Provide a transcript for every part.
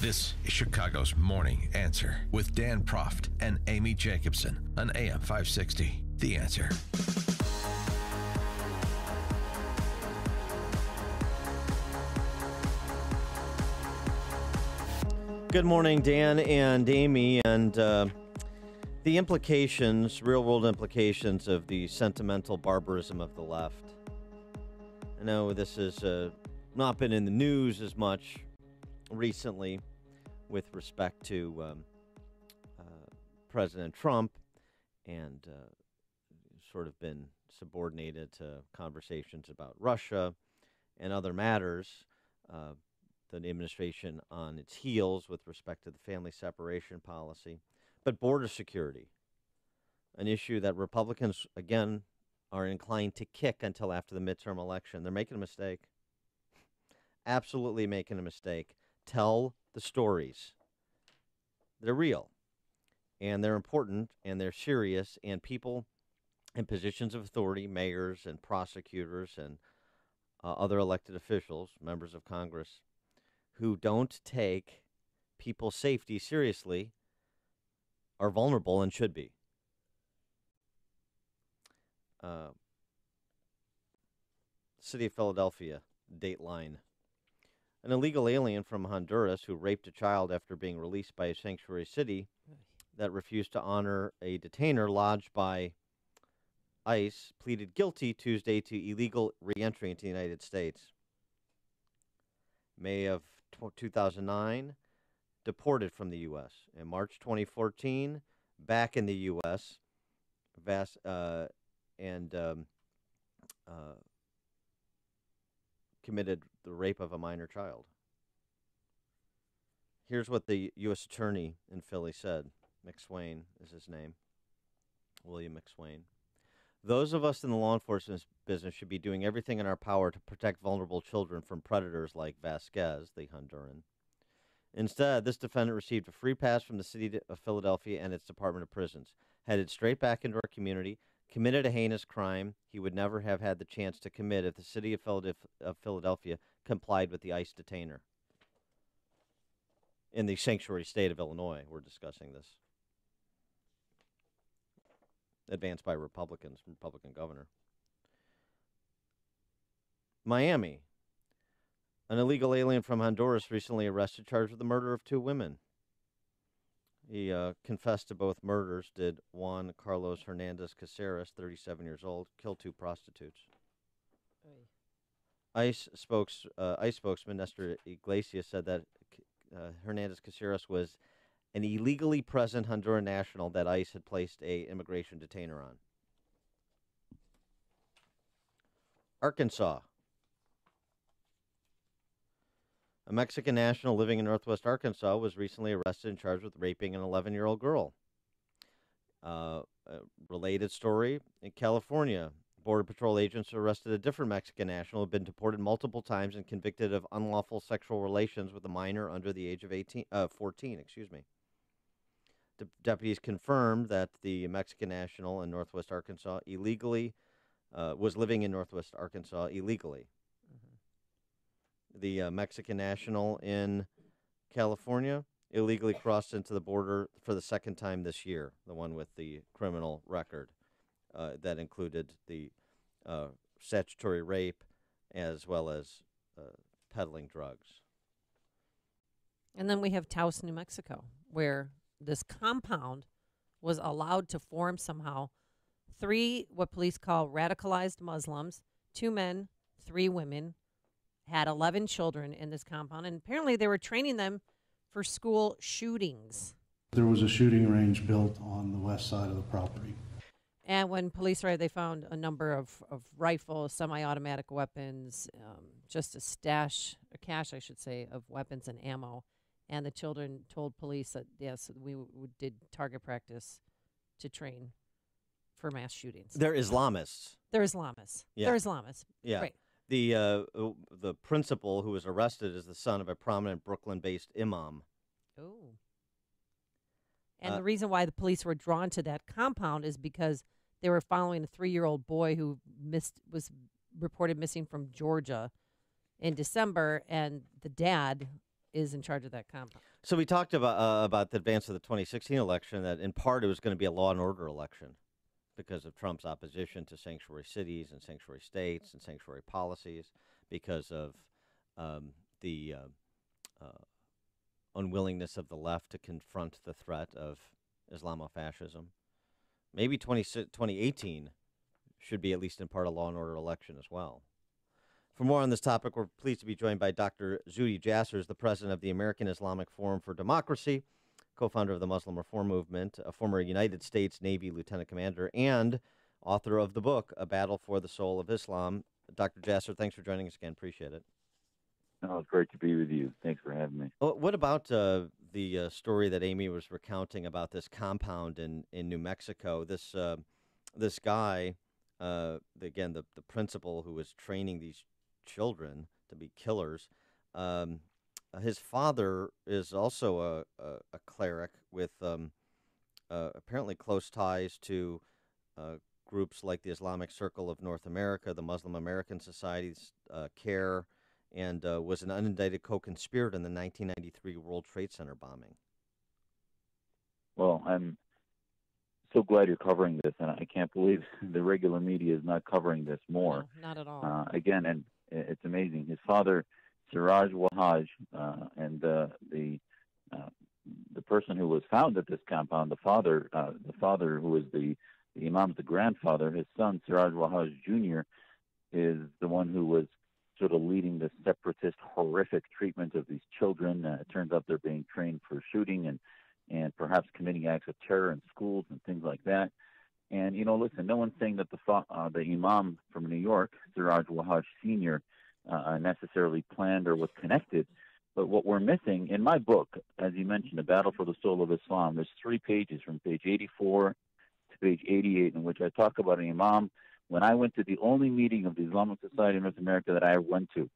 This is Chicago's Morning Answer with Dan Proft and Amy Jacobson on AM 560. The Answer. Good morning, Dan and Amy, and the implications, real-world implications of the sentimental barbarism of the left. I know this has not been in the news as much recently with respect to President Trump and sort of been subordinated to conversations about Russia and other matters. The administration on its heels with respect to the family separation policy. But border security, an issue that Republicans, again, are inclined to kick until after the midterm election. They're making a mistake. Absolutely making a mistake. Tell the stories. They're real, and they're important, and they're serious, and people in positions of authority, mayors and prosecutors and other elected officials, members of Congress, who don't take people's safety seriously are vulnerable and should be. City of Philadelphia, Dateline. An illegal alien from Honduras who raped a child after being released by a sanctuary city that refused to honor a detainer lodged by ICE pleaded guilty Tuesday to illegal reentry into the United States. May of 2009, deported from the U.S. In March 2014, back in the U.S., committed the rape of a minor child. Here's what the U.S. Attorney in Philly said. McSwain is his name, William McSwain. Those of us in the law enforcement business should be doing everything in our power to protect vulnerable children from predators like Vasquez, the Honduran. Instead, this defendant received a free pass from the city of Philadelphia and its Department of Prisons, headed straight back into our community, committed a heinous crime he would never have had the chance to commit if the city of Philadelphia complied with the ICE detainer. In the sanctuary state of Illinois, we're discussing this. Advanced by Republican governor. Miami. An illegal alien from Honduras recently arrested, charged with the murder of two women. He confessed to both murders, did Juan Carlos Hernandez Caceres, 37 years old, killed two prostitutes. ICE spokesman Nestor Iglesias said that Hernandez Caceres was an illegally present Honduran national that ICE had placed a immigration detainer on. Arkansas. A Mexican national living in northwest Arkansas was recently arrested and charged with raping an 11-year-old girl. A related story in California. Border Patrol agents arrested a different Mexican national who had been deported multiple times and convicted of unlawful sexual relations with a minor under the age of 14. The deputies confirmed that the Mexican national in northwest Arkansas was living in northwest Arkansas illegally. The Mexican national in California illegally crossed into the border for the second time this year, the one with the criminal record that included the statutory rape as well as peddling drugs. And then we have Taos, New Mexico, where this compound was allowed to form somehow. 3 what police call radicalized Muslims, 2 men, 3 women, had 11 children in this compound, and apparently they were training them for school shootings. There was a shooting range built on the west side of the property. And when police arrived, they found a number of rifles, semi-automatic weapons, just a cache, I should say, of weapons and ammo. And the children told police that, yes, we did target practice to train for mass shootings. They're Islamists. They're Islamists. Yeah. They're Islamists. Yeah. Right. The principal who was arrested is the son of a prominent Brooklyn-based imam. Oh. And the reason why the police were drawn to that compound is because they were following a 3-year-old boy who was reported missing from Georgia in December, and the dad is in charge of that compound. So we talked about the advance of the 2016 election, that in part it was going to be a law and order election because of Trump's opposition to sanctuary cities and sanctuary states and sanctuary policies, because of the unwillingness of the left to confront the threat of Islamofascism. Maybe 2018 should be at least in part a law and order election as well. For more on this topic, we're pleased to be joined by Dr. Zuhdi Jasser, the president of the American Islamic Forum for Democracy, co-founder of the Muslim Reform Movement, a former United States Navy lieutenant commander, and author of the book, A Battle for the Soul of Islam. Dr. Jasser, thanks for joining us again. Appreciate it. Oh, it's great to be with you. Thanks for having me. What about the story that Amy was recounting about this compound in New Mexico? This guy, again, the principal who was training these children to be killers, his father is also a cleric with apparently close ties to groups like the Islamic Circle of North America, the Muslim American Society's CARE, and was an unindicted co-conspirator in the 1993 World Trade Center bombing. Well, I'm so glad you're covering this, and I can't believe the regular media is not covering this more. No, not at all. Again, and it's amazing. His father, Siraj Wahaj, and the person who was found at this compound, the father who was the imam's the grandfather, his son, Siraj Wahaj Jr., is the one who was sort of leading the separatist, horrific treatment of these children. It turns out they're being trained for shooting and perhaps committing acts of terror in schools and things like that. And, listen, no one's saying that the imam from New York, Siraj Wahaj Sr., necessarily planned or was connected. But what we're missing, in my book, as you mentioned, A Battle for the Soul of Islam, there's 3 pages from page 84 to page 88 in which I talk about an imam. When I went to the only meeting of the Islamic Society of North America that I went to,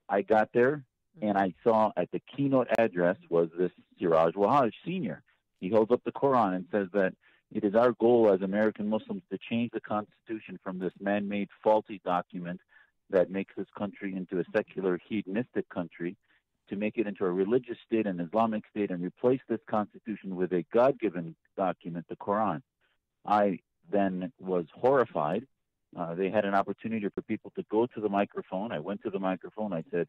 I got there and I saw at the keynote address was this Siraj Wahaj Sr. He holds up the Quran and says that it is our goal as American Muslims to change the Constitution from this man-made faulty document that makes this country into a secular hedonistic country, to make it into a religious state, an Islamic state, and replace this Constitution with a God-given document, the Quran. I then was horrified. They had an opportunity for people to go to the microphone. I went to the microphone. I said,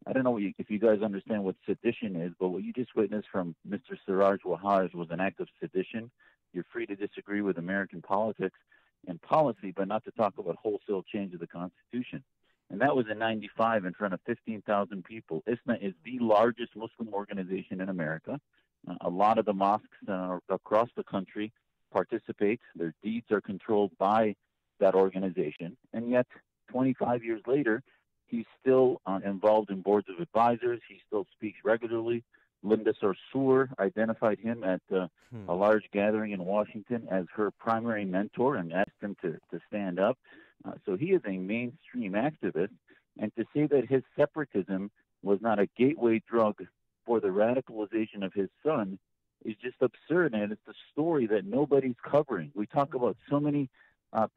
I don't know if you guys understand what sedition is, but what you just witnessed from Mr. Siraj Wahaj was an act of sedition. You're free to disagree with American politics and policy, but not to talk about wholesale change of the Constitution. And that was in 95 in front of 15,000 people. ISNA is the largest Muslim organization in America. A lot of the mosques across the country participate. Their deeds are controlled by that organization. And yet, 25 years later, he's still involved in boards of advisors. He still speaks regularly. Linda Sarsour identified him at a large gathering in Washington as her primary mentor and asked him to stand up. So he is a mainstream activist. And to say that his separatism was not a gateway drug for the radicalization of his son is just absurd. And it's a story that nobody's covering. We talk about so many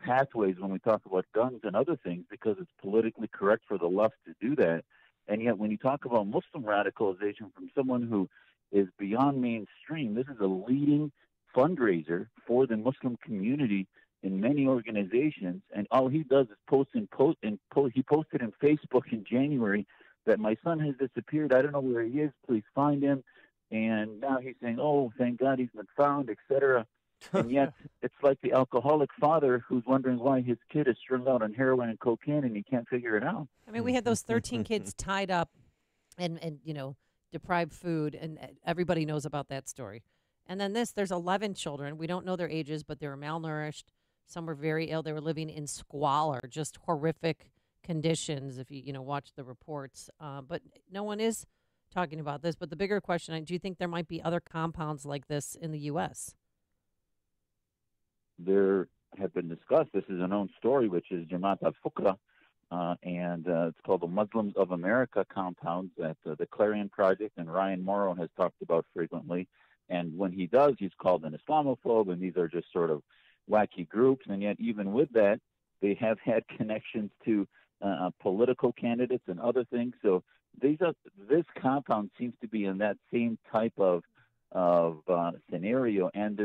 pathways when we talk about guns and other things because it's politically correct for the left to do that. And yet when you talk about Muslim radicalization from someone who is beyond mainstream, this is a leading fundraiser for the Muslim community in many organizations. And all he does is he posted in Facebook in January that my son has disappeared. I don't know where he is. Please find him. And now he's saying, oh, thank God he's been found, etc. And yet it's like the alcoholic father who's wondering why his kid is strung out on heroin and cocaine and he can't figure it out. I mean, we had those 13 kids tied up and deprived food, and everybody knows about that story. And then there's 11 children. We don't know their ages, but they were malnourished. Some were very ill. They were living in squalor, just horrific conditions if you watch the reports. But no one is talking about this. But the bigger question, do you think there might be other compounds like this in the U.S.? There have been discussed. This is a known story, which is Jamaat al-Fuqra, and it's called the Muslims of America compounds that the Clarion Project and Ryan Morrow has talked about frequently. And when he does, he's called an Islamophobe, and these are just sort of wacky groups. And yet, even with that, they have had connections to political candidates and other things. So this compound seems to be in that same type of scenario, and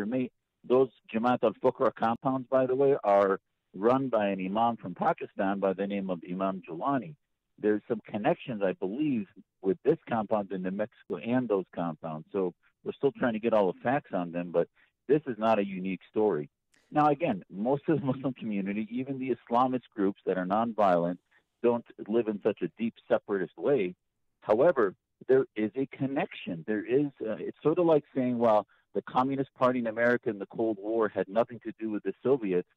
those Jamaat al-Fuqara compounds, by the way, are run by an imam from Pakistan by the name of Imam Julani. There's some connections, I believe, with this compound in New Mexico and those compounds. So we're still trying to get all the facts on them, but this is not a unique story. Now, again, most of the Muslim community, even the Islamist groups that are nonviolent, don't live in such a deep separatist way. However, there is a connection. It's sort of like saying, well, the Communist Party in America in the Cold War had nothing to do with the Soviets,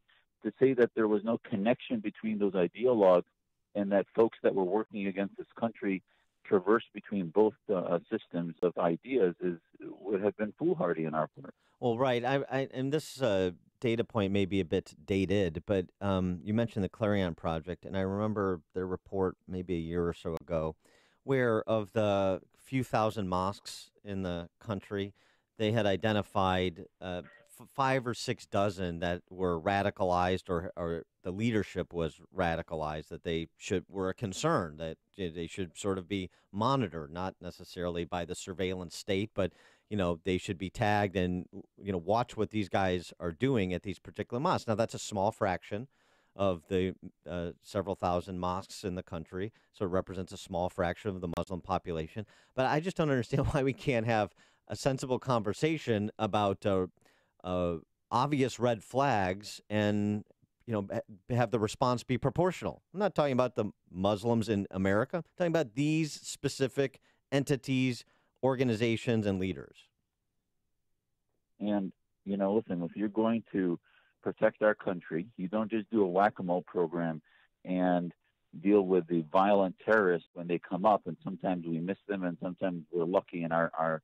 to say that there was no connection between those ideologues and that folks that were working against this country traversed between both systems of ideas would have been foolhardy on our part. Well, right. And this data point may be a bit dated, but you mentioned the Clarion Project, and I remember their report maybe a year or so ago, where of the few thousand mosques in the country, they had identified 5 or 6 dozen that were radicalized, or the leadership was radicalized, that they were a concern, that they should sort of be monitored, not necessarily by the surveillance state, but they should be tagged and watch what these guys are doing at these particular mosques. Now, that's a small fraction of the several thousand mosques in the country, so it represents a small fraction of the Muslim population. But I just don't understand why we can't have a sensible conversation about obvious red flags and have the response be proportional. I'm not talking about the Muslims in America. I'm talking about these specific entities, organizations, and leaders. And listen, if you're going to protect our country, you don't just do a whack-a-mole program and deal with the violent terrorists when they come up, and sometimes we miss them, and sometimes we're lucky and our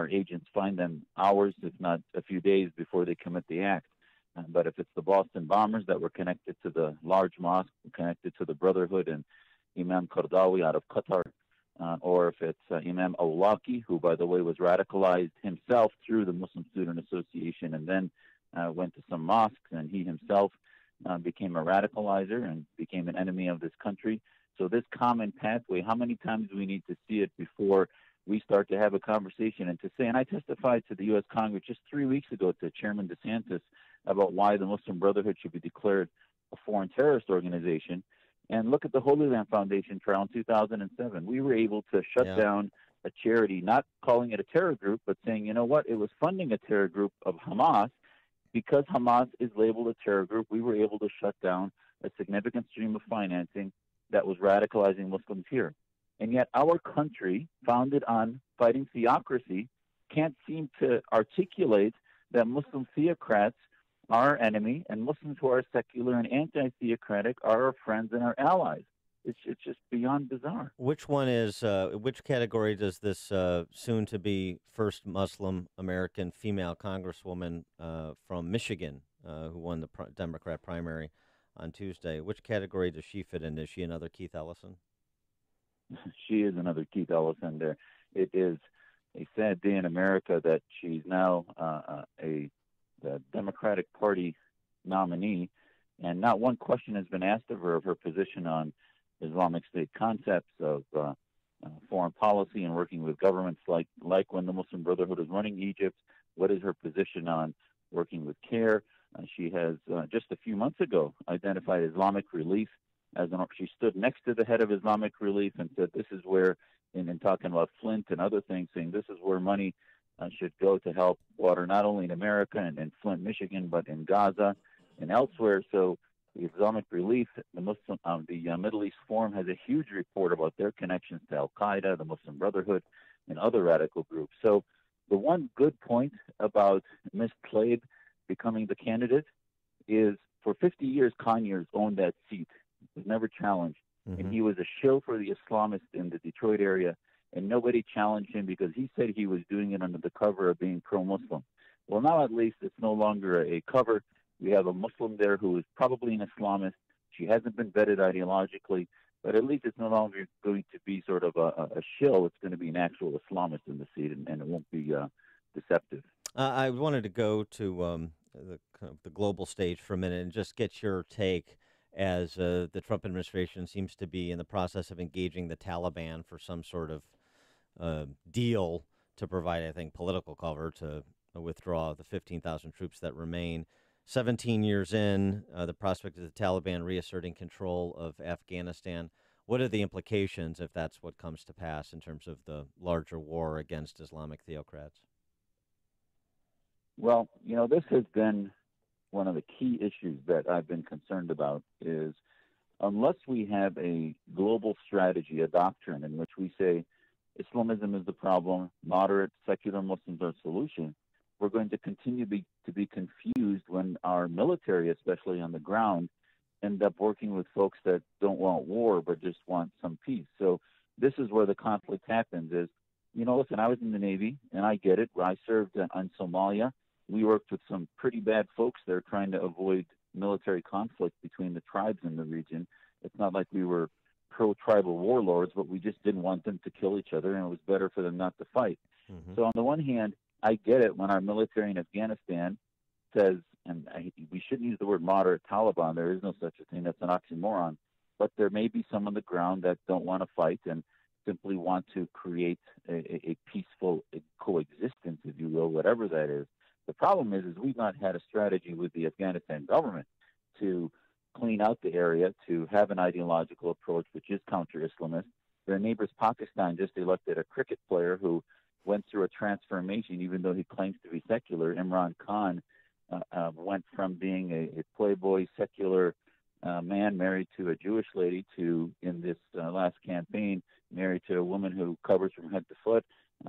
agents find them hours, if not a few days, before they commit the act. But if it's the Boston bombers that were connected to the large mosque, connected to the Brotherhood and Imam Qardawi out of Qatar, or if it's Imam Awlaki, who, by the way, was radicalized himself through the Muslim Student Association and then went to some mosques, and he himself became a radicalizer and became an enemy of this country. So this common pathway, how many times do we need to see it before we start to have a conversation and to say, and I testified to the U.S. Congress just 3 weeks ago to Chairman DeSantis about why the Muslim Brotherhood should be declared a foreign terrorist organization. And look at the Holy Land Foundation trial in 2007. We were able to shut down a charity, not calling it a terror group, but saying, you know what, it was funding a terror group of Hamas. Because Hamas is labeled a terror group, we were able to shut down a significant stream of financing that was radicalizing Muslims here. And yet our country, founded on fighting theocracy, can't seem to articulate that Muslim theocrats are our enemy, and Muslims who are secular and anti-theocratic are our friends and our allies. It's just beyond bizarre. Which category does this soon-to-be first Muslim American female congresswoman from Michigan, who won the Democrat primary on Tuesday, which category does she fit in? Is she another Keith Ellison? She is another Keith Ellison. There, it is a sad day in America that she's now the Democratic Party nominee, and not one question has been asked of her position on Islamic State concepts, of foreign policy and working with governments like when the Muslim Brotherhood is running Egypt. What is her position on working with CARE? She has just a few months ago identified Islamic Relief as she stood next to the head of Islamic Relief and said this is where, in talking about Flint and other things, saying this is where money should go to help water not only in America and Flint, Michigan, but in Gaza and elsewhere. So the Islamic Relief, the Middle East Forum has a huge report about their connections to Al-Qaeda, the Muslim Brotherhood, and other radical groups. So the one good point about Ms. Tlaib becoming the candidate is for 50 years, Conyers owned that seat. It was never challenged. Mm-hmm. And he was a shill for the Islamists in the Detroit area, and nobody challenged him because he said he was doing it under the cover of being pro-Muslim. Well, now at least it's no longer a cover. We have a Muslim there who is probably an Islamist. She hasn't been vetted ideologically, but at least it's no longer going to be sort of a shill. It's going to be an actual Islamist in the seat, and it won't be deceptive. I wanted to go to the global stage for a minute and just get your take as the Trump administration seems to be in the process of engaging the Taliban for some sort of deal to provide, I think, political cover to withdraw the 15,000 troops that remain. 17 years in, the prospect of the Taliban reasserting control of Afghanistan. What are the implications if that's what comes to pass in terms of the larger war against Islamic theocrats? Well, this has been one of the key issues that I've been concerned about is unless we have a global strategy, a doctrine in which we say Islamism is the problem, moderate secular Muslims are the solution, we're going to continue to be confused when our military, especially on the ground, end up working with folks that don't want war but just want some peace. So this is where the conflict happens is, listen, I was in the Navy, and I get it. I served on Somalia. We worked with some pretty bad folks there trying to avoid military conflict between the tribes in the region. It's not like we were pro-tribal warlords, but we just didn't want them to kill each other, and it was better for them not to fight. Mm-hmm. So on the one hand, I get it when our military in Afghanistan says, and we shouldn't use the word moderate Taliban. There is no such a thing. That's an oxymoron. But there may be some on the ground that don't want to fight and simply want to create a peaceful coexistence, if you will, whatever that is. The problem is we've not had a strategy with the Afghanistan government to clean out the area, to have an ideological approach, which is counter-Islamist. Their neighbors, Pakistan, just elected a cricket player who went through a transformation, even though he claims to be secular. Imran Khan went from being a playboy, secular man married to a Jewish lady to, in this last campaign, married to a woman who covers from head to foot,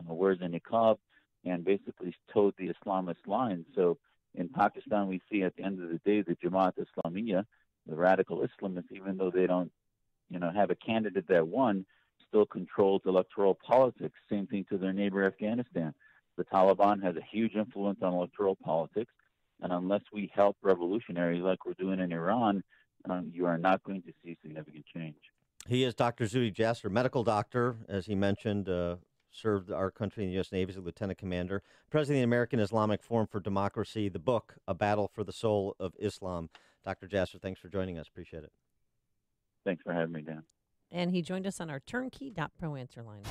wears a niqab, and basically towed the Islamist line. So in Pakistan, we see at the end of the day the Jamaat Islamiyya, the radical Islamists, even though they don't, have a candidate that won, still controls electoral politics. Same thing to their neighbor Afghanistan. The Taliban has a huge influence on electoral politics, and unless we help revolutionaries like we're doing in Iran, you are not going to see significant change. He is Dr. Zuhdi Jasser, medical doctor, as he mentioned, served our country in the U.S. Navy as a lieutenant commander, president of the American Islamic Forum for Democracy, the book, A Battle for the Soul of Islam. Dr. Jasser, thanks for joining us. Appreciate it. Thanks for having me, Dan. And he joined us on our turnkey.pro answer line.